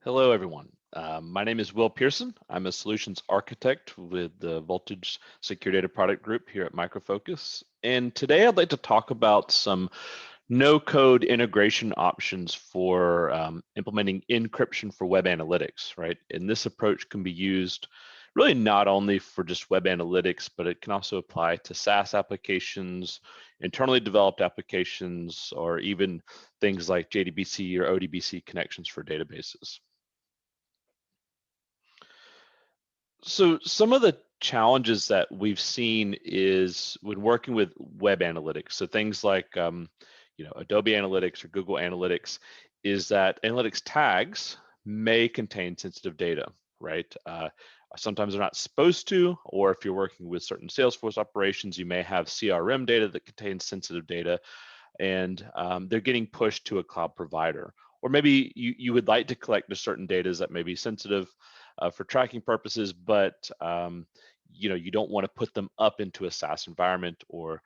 Hello, everyone. My name is Will Pearson. I'm a solutions architect with the Voltage Secure Data Product Group here at Micro Focus. And today I'd like to talk about some no-code integration options for implementing encryption for web analytics, right? And this approach can be used really not only for just web analytics, but it can also apply to SaaS applications, internally developed applications, or even things like JDBC or ODBC connections for databases. So some of the challenges that we've seen is when working with web analytics. So things like Adobe Analytics or Google Analytics, is that analytics tags may contain sensitive data, right? Sometimes they're not supposed to, or if you're working with certain Salesforce operations, you may have CRM data that contains sensitive data, and they're getting pushed to a cloud provider. Or maybe you would like to collect a certain data that may be sensitive for tracking purposes, but you don't want to put them up into a SaaS environment or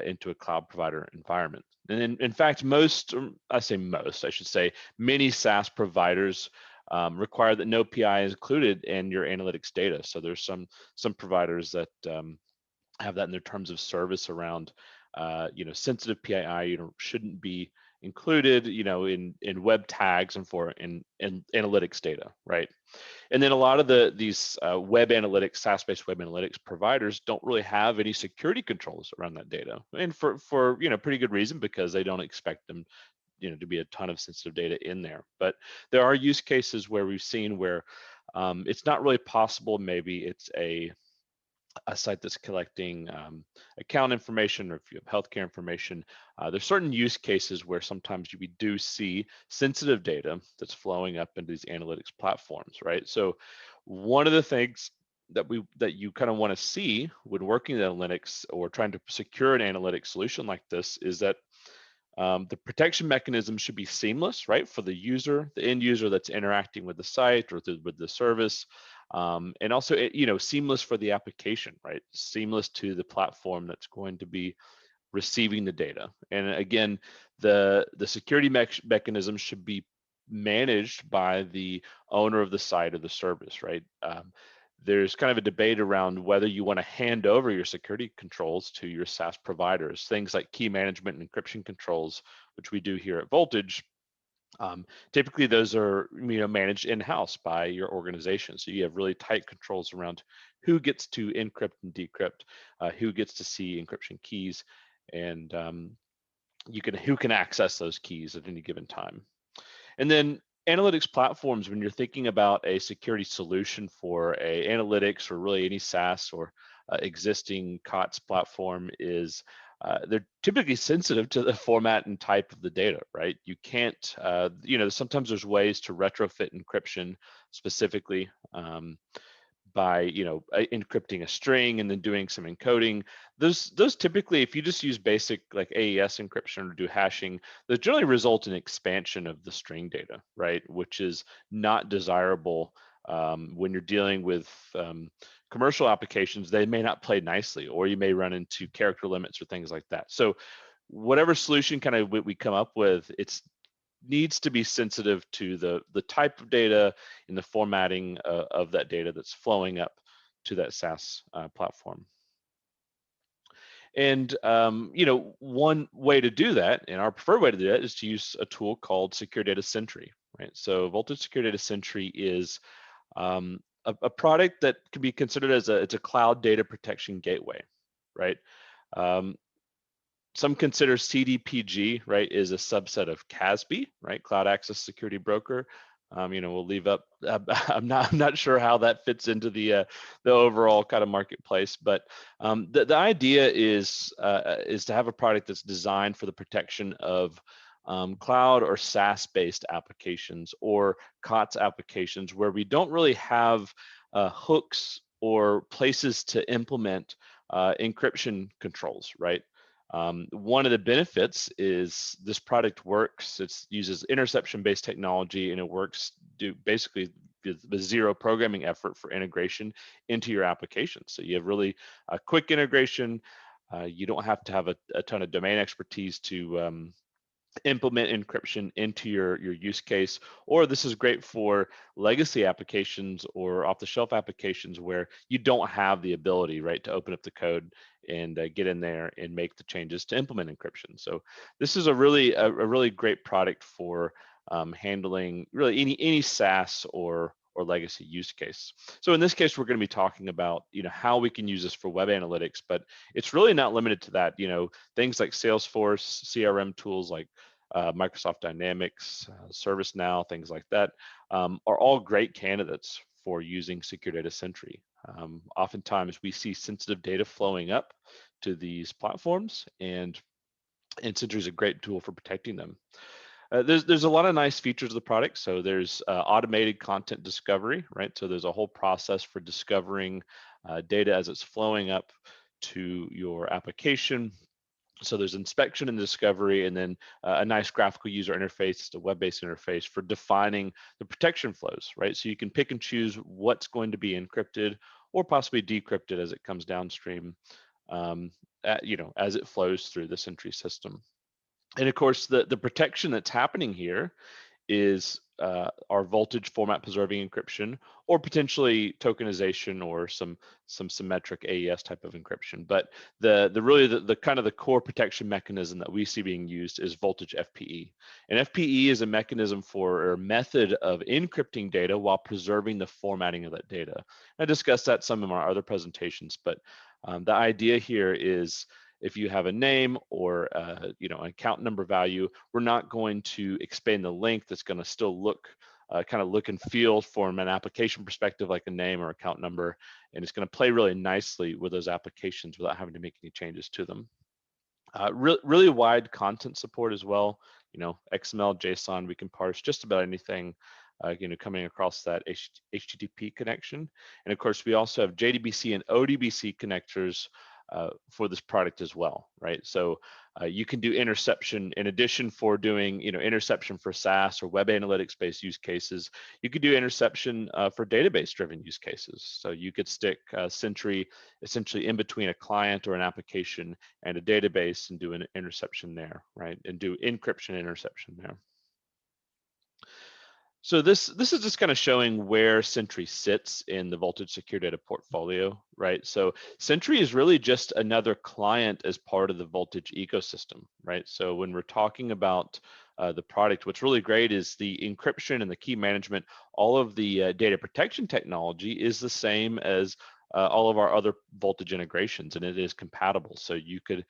into a cloud provider environment. And in fact, I should say, many SaaS providers require that no PI is included in your analytics data. So there's some providers that have that in their terms of service around sensitive PII shouldn't be included in web tags and in analytics data, right? And then a lot of these web analytics, SaaS-based web analytics providers don't really have any security controls around that data, and for pretty good reason, because they don't expect them to be a ton of sensitive data in there. But there are use cases where we've seen where it's not really possible. Maybe it's a site that's collecting account information, or if you have healthcare information, there's certain use cases where sometimes we do see sensitive data that's flowing up into these analytics platforms, right? So one of the things that you kind of want to see when working in analytics or trying to secure an analytics solution like this is that the protection mechanism should be seamless, right, for the user, the end user that's interacting with the site or with the service, and also seamless for the application, right, seamless to the platform that's going to be receiving the data. And again, the security mechanism should be managed by the owner of the site or the service, right? There's kind of a debate around whether you want to hand over your security controls to your SaaS providers, things like key management and encryption controls, which we do here at Voltage. Typically, those are managed in-house by your organization. So you have really tight controls around who gets to encrypt and decrypt, who gets to see encryption keys, and who can access those keys at any given time. And then analytics platforms, when you're thinking about a security solution for a analytics or really any SaaS or existing COTS platform, is they're typically sensitive to the format and type of the data, right? You can't, sometimes there's ways to retrofit encryption specifically by encrypting a string and then doing some encoding. Those typically, if you just use basic like AES encryption or do hashing, those generally result in expansion of the string data, right? Which is not desirable when you're dealing with commercial applications. They may not play nicely, or you may run into character limits or things like that. So whatever solution kind of we come up with, it's needs to be sensitive to the type of data and the formatting of that data that's flowing up to that SaaS platform. And one way to do that, and our preferred way to do that, is to use a tool called Secure Data Sentry, right? So Voltage Secure Data Sentry is a product that can be considered as it's a cloud data protection gateway, right? Some consider CDPG, right, is a subset of CASB, right, Cloud Access Security Broker. We'll leave up. I'm not sure how that fits into the overall kind of marketplace, but the idea is to have a product that's designed for the protection of cloud or SaaS-based applications or COTS applications where we don't really have hooks or places to implement encryption controls, right? One of the benefits is this product works. It uses interception-based technology, and it works basically with zero programming effort for integration into your application. So you have really a quick integration. You don't have to have a ton of domain expertise to implement encryption into your use case, or this is great for legacy applications or off-the-shelf applications where you don't have the ability, right, to open up the code and get in there and make the changes to implement encryption. So this is a really great product for handling really any SaaS or legacy use case. So in this case, we're going to be talking about, how we can use this for web analytics, but it's really not limited to that. Things like Salesforce, CRM tools like Microsoft Dynamics, ServiceNow, things like that, are all great candidates for using Secure Data Sentry. Oftentimes, we see sensitive data flowing up to these platforms, and Sentry is a great tool for protecting them. There's a lot of nice features of the product. So there's automated content discovery, right? So there's a whole process for discovering data as it's flowing up to your application. So there's inspection and discovery, and then a nice graphical user interface, a web-based interface for defining the protection flows, right? So you can pick and choose what's going to be encrypted or possibly decrypted as it comes downstream, as it flows through the Sentry system. And of course, the protection that's happening here is our voltage format preserving encryption, or potentially tokenization or some symmetric AES type of encryption. But the kind of the core protection mechanism that we see being used is voltage FPE. And FPE is a mechanism or a method of encrypting data while preserving the formatting of that data. I discussed that some in our other presentations, but the idea here is, if you have a name or an account number value, we're not going to expand the length. That's going to still look kind of look and feel from an application perspective like a name or account number, and it's going to play really nicely with those applications without having to make any changes to them. Really wide content support as well. XML, JSON, we can parse just about anything, coming across that HTTP connection. And of course, we also have JDBC and ODBC connectors for this product as well, right? So you can do interception in addition for doing, interception for SaaS or web analytics-based use cases. You could do interception for database-driven use cases. So you could stick Sentry essentially in between a client or an application and a database and do an interception there, right? And do encryption interception there. So this is just kind of showing where Sentry sits in the Voltage Secure Data portfolio, right? So Sentry is really just another client as part of the Voltage ecosystem, right? So when we're talking about the product, what's really great is the encryption and the key management. All of the data protection technology is the same as all of our other Voltage integrations, and it is compatible. So you could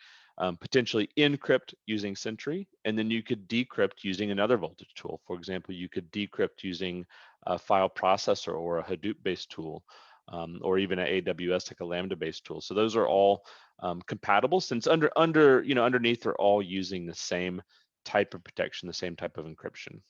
potentially encrypt using Sentry, and then you could decrypt using another voltage tool. For example, you could decrypt using a file processor or a Hadoop-based tool, or even an AWS, like a Lambda-based tool. So those are all compatible, since underneath they're all using the same type of protection, the same type of encryption.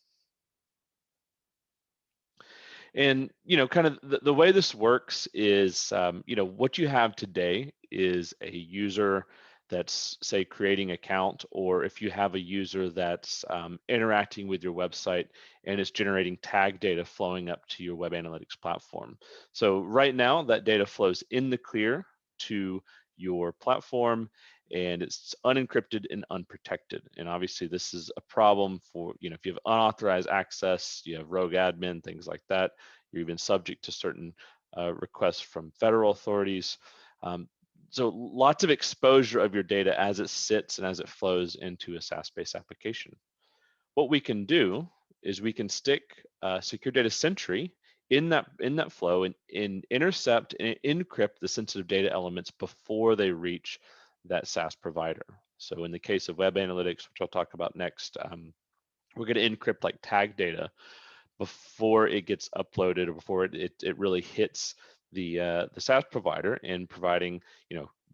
And kind of the way this works is, what you have today is a user that's, say, creating an account, or if you have a user that's interacting with your website and is generating tag data flowing up to your web analytics platform. So right now, that data flows in the clear to your platform, and it's unencrypted and unprotected. And obviously, this is a problem for, if you have unauthorized access, you have rogue admin, things like that. You're even subject to certain requests from federal authorities. So lots of exposure of your data as it sits and as it flows into a SaaS-based application. What we can do is we can stick Secure Data Sentry in that flow and intercept and encrypt the sensitive data elements before they reach that SaaS provider. So in the case of web analytics, which I'll talk about next, we're going to encrypt like tag data before it gets uploaded, or before it really hits the SaaS provider, and providing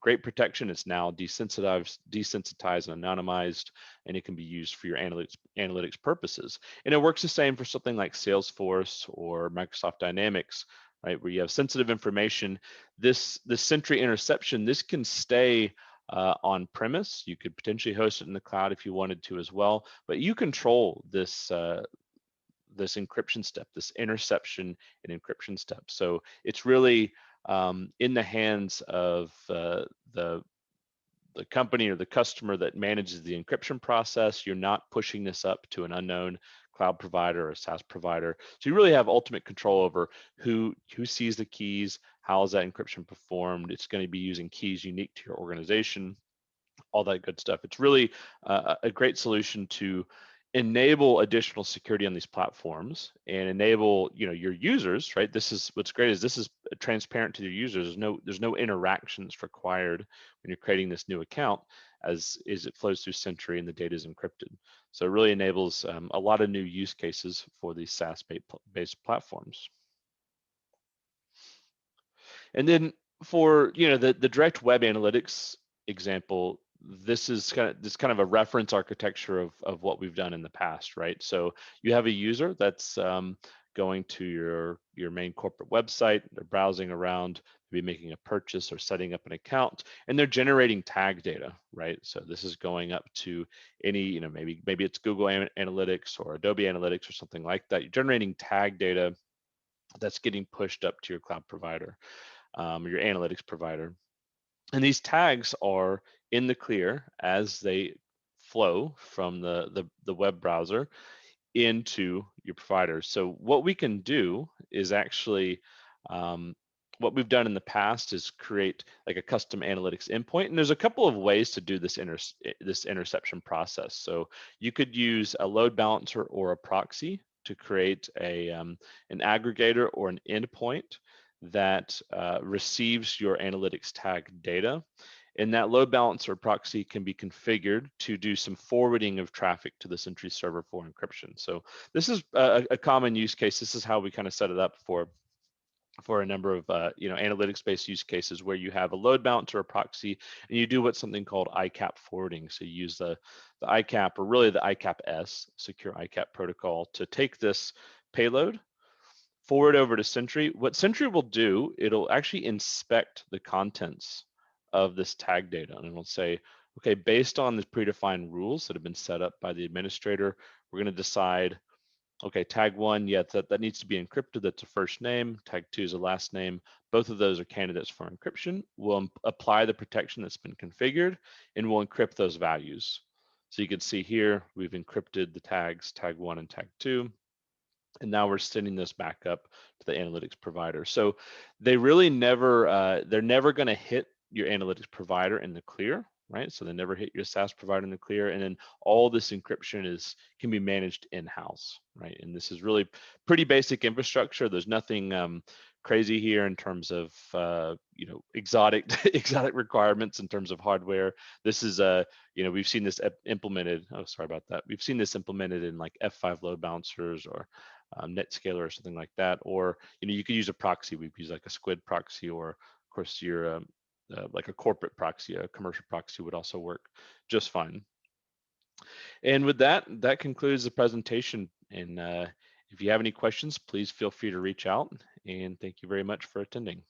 great protection. It's now desensitized and anonymized, and it can be used for your analytics purposes. And it works the same for something like Salesforce or Microsoft Dynamics, right? Where you have sensitive information. This Sentry interception, this can stay on premise. You could potentially host it in the cloud if you wanted to as well, but you control this this encryption step, this interception and encryption step. So it's really in the hands of the the company or the customer that manages the encryption process. You're not pushing this up to an unknown cloud provider or SaaS provider. So you really have ultimate control over who sees the keys, how is that encryption performed. It's going to be using keys unique to your organization, all that good stuff. It's really a great solution to enable additional security on these platforms and enable, your users, right? This is what's great, is this is transparent to your users. There's no interactions required when you're creating this new account, as it flows through Sentry and the data is encrypted. So it really enables a lot of new use cases for these SaaS-based platforms. And then for the direct web analytics example, this is kind of a reference architecture of what we've done in the past, right? So you have a user that's going to your main corporate website, they're browsing around, maybe making a purchase or setting up an account, and they're generating tag data, right? So this is going up to any, maybe it's Google Analytics or Adobe Analytics or something like that. You're generating tag data that's getting pushed up to your cloud provider, or your analytics provider. And these tags are in the clear as they flow from the web browser into your provider. So what we can do is actually, what we've done in the past is create like a custom analytics endpoint. And there's a couple of ways to do this interception process. So you could use a load balancer or a proxy to create an aggregator or an endpoint that receives your analytics tag data. And that load balancer proxy can be configured to do some forwarding of traffic to the Sentry server for encryption. So this is a common use case. This is how we kind of set it up for a number of analytics-based use cases, where you have a load balancer or proxy, and you do what's something called ICAP forwarding. So you use the ICAP, or really the ICAP-S, secure ICAP protocol, to take this payload, forward over to Sentry. What Sentry will do, it'll actually inspect the contents of this tag data, and it'll say, okay, based on the predefined rules that have been set up by the administrator, we're going to decide, okay, tag 1, yeah, that needs to be encrypted. That's a first name. Tag 2 is a last name. Both of those are candidates for encryption. We'll apply the protection that's been configured, and we'll encrypt those values. So you can see here, we've encrypted the tags, tag 1 and tag 2. And now we're sending this back up to the analytics provider. So they really they're never going to hit your analytics provider in the clear, right? So they never hit your SaaS provider in the clear. And then all this encryption can be managed in-house, right? And this is really pretty basic infrastructure. There's nothing crazy here in terms of exotic requirements in terms of hardware. This is we've seen this implemented. Oh, sorry about that. We've seen this implemented in like F5 load balancers or NetScaler or something like that. Or you could use a proxy. We've used like a Squid proxy, or of course your like a corporate proxy, a commercial proxy would also work just fine. And with that concludes the presentation. And if you have any questions, please feel free to reach out. And thank you very much for attending.